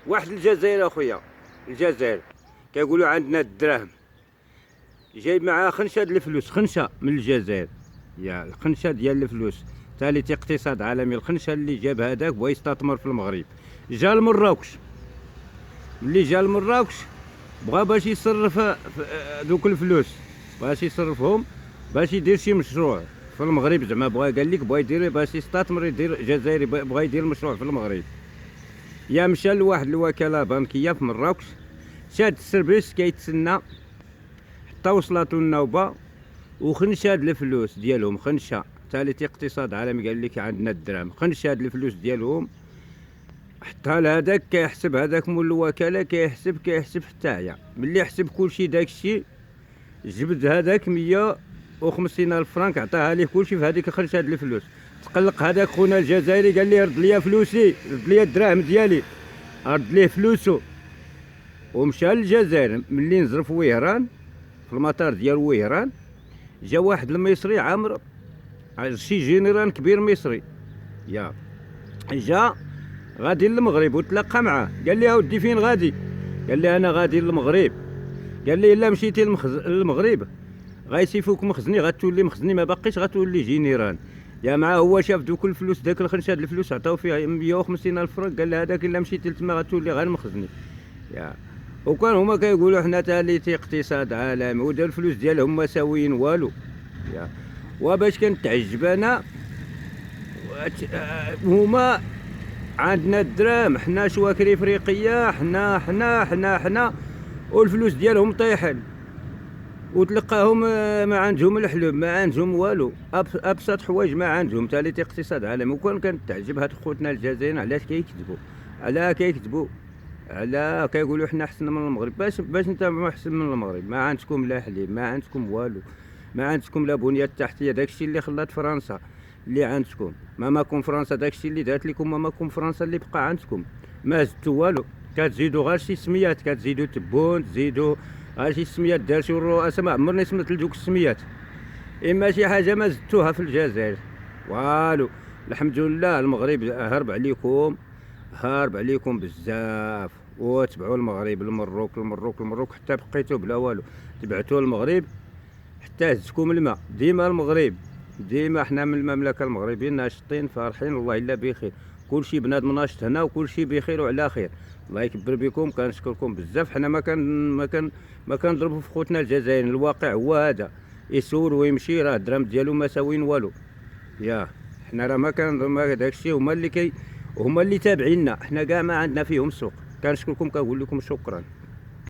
واحد الجزائر اخويا، الجزائر كيقولوا عندنا الدراهم، جايب معاه خنشه د الفلوس، خنشه من الجزائر، يا الخنشه ديال الفلوس، ثالث اقتصاد عالمي. الخنشه اللي جاب هذاك بغى يستثمر في المغرب، جا لمراكش، ملي جا لمراكش بغى باش يصرف دوك الفلوس، باش يصرفهم باش يدير شي مشروع في المغرب، زعما بغى قال لك بغى يدير باش يستثمر، يدير جزائري بغى يدير مشروع في المغرب. يا مشى لواحد الوكاله بنكيه في مراكش، شاد السربيس كيتسنى حتى وصلاتو النوبه، وخنش هاد الفلوس ديالهم، خنشه ثالث اقتصاد عالمي، قال لك عندنا الدراهم، خنش هاد الفلوس ديالهم حطها لهذاك، كيحسب هذاك مول الوكاله، كيحسب حتى هي، ملي حسب كلشي داكشي جبد هذاك 150 الف فرانك، عطاها ليه كلشي في هذيك خرج هاد الفلوس. تقلق هذاك خونا الجزائري، قال لي رد ليا فلوسي، رد ليا الدراهم ديالي، رد ليه فلوسو. ومشى للجزائر، ملي نزل في وهران في المطار ديال وهران، جا واحد المصري عامر، شي جنرال كبير مصري، يا جا غادي للمغرب وتلاقى معاه، قال لي اودي فين غادي؟ قال لي انا غادي للمغرب. قال لي الا مشيتي للمغرب غيسيفوك مخزني، غتولي مخزني، ما باقيش غتولي جنرال. يا معاه هو شاف دوك الفلوس، داك الخنشه هاد الفلوس عطاو فيها 150 الف فرنك، قال له هذاك الا مشيتي لتما غتولي غير مخزني. يا وكان هما كيقولوا حنا ثالث اقتصاد عالمي، ودار الفلوس ديالهم ما ساويين والو. يا وباش كنتعجب انا، هما عندنا الدراهم، حنا شواكري افريقيه، حنا والفلوس ديالهم طايحين، وتلقاهم ما عندهم الحلم، ما عندهم والو، ابسط حوايج ما عندهم، ثالث اقتصاد عالمي. وكان كنتعجب هاد خوتنا الجزائريين علاش كيكذبوا، علاه كيكذبوا، علاه كيقولوا حنا احسن من المغرب. باش انت احسن من المغرب؟ ما عندكم لا حليب، ما عندكم والو، ما عندكم لا بنيه التحتيه، داكشي اللي خلات فرنسا اللي عندكم، ماماكم فرنسا داكشي اللي دارت لكم ماماكم فرنسا اللي بقى عندكم، ما زدتوا والو، كتزيدوا غير شي سميات، كتزيدوا تبون، تزيدوا غير شي سميات، دار شي الرؤساء ما عمرني سمعت لدوك السميات، اما شي حاجه ما زدتوها في الجزائر والو. الحمد لله المغرب هارب عليكم بزاف، وتبعوا المغرب، المروك حتى بقيتوا بلا والو، تبعتوا المغرب حتى هزكم الماء. ديما المغرب، ديما حنا من المملكه المغربيه ناشطين فارحين، والله الا بخير، كلشي بنادم ناشط هنا وكلشي بخير وعلى خير. الله يكبر بكم، كنشكركم بزاف. حنا ما كنضربوا في خوتنا الجزائريين، الواقع هو هذا، يسول ويمشي، راه الدرهم ديالو ما ساويين والو. يا حنا راه ما كنضربوا داكشي، هما اللي تابعيننا، حنا كاع ما عندنا فيهم سوق. كنشكركم، كنقول لكم شكرا.